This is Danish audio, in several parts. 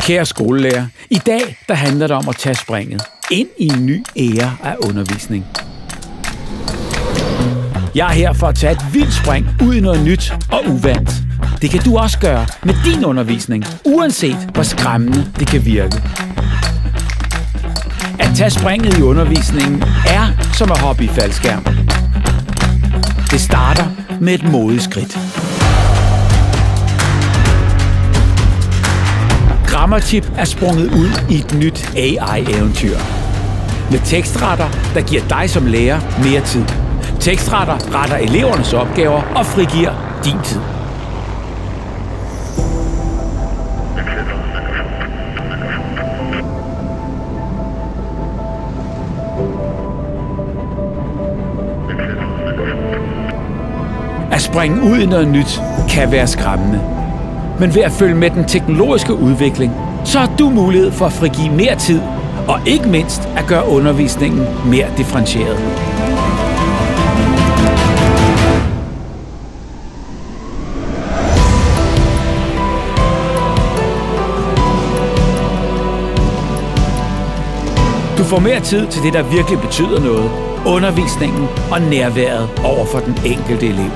Kære skolelærer, i dag der handler det om at tage springet ind i en ny æra af undervisning. Jeg er her for at tage et vildt spring ud i noget nyt og uvant. Det kan du også gøre med din undervisning, uanset hvor skræmmende det kan virke. At tage springet i undervisningen er som at hoppe i faldskærm. Det starter med et modigt skridt. Grammatip er sprunget ud i et nyt AI-eventyr. Med tekstretter, der giver dig som lærer mere tid. Tekstretter retter elevernes opgaver og frigiver din tid. At springe ud i noget nyt kan være skræmmende. Men ved at følge med den teknologiske udvikling, så har du mulighed for at frigive mere tid, og ikke mindst at gøre undervisningen mere differentieret. Du får mere tid til det, der virkelig betyder noget, undervisningen og nærværet over for den enkelte elev.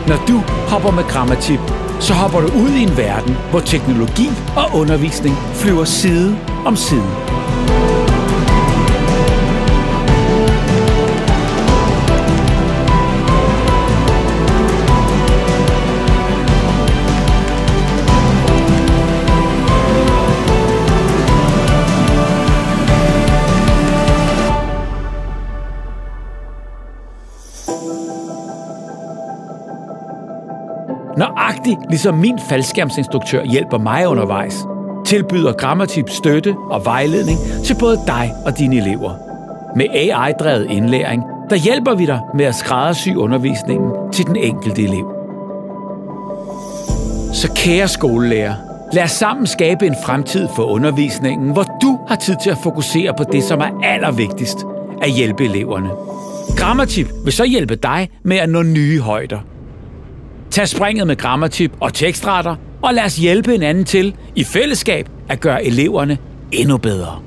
Når du hopper med Grammatip, så hopper du ud i en verden, hvor teknologi og undervisning flyver side om side. Nøjagtigt ligesom min faldskærmsinstruktør hjælper mig undervejs, tilbyder Grammatip støtte og vejledning til både dig og dine elever. Med AI-drevet indlæring, der hjælper vi dig med at skræddersy undervisningen til den enkelte elev. Så kære skolelærer, lad os sammen skabe en fremtid for undervisningen, hvor du har tid til at fokusere på det, som er allervigtigst, at hjælpe eleverne. Grammatip vil så hjælpe dig med at nå nye højder. Tag springet med Grammatip og tekstretter, og lad os hjælpe hinanden til i fællesskab at gøre eleverne endnu bedre.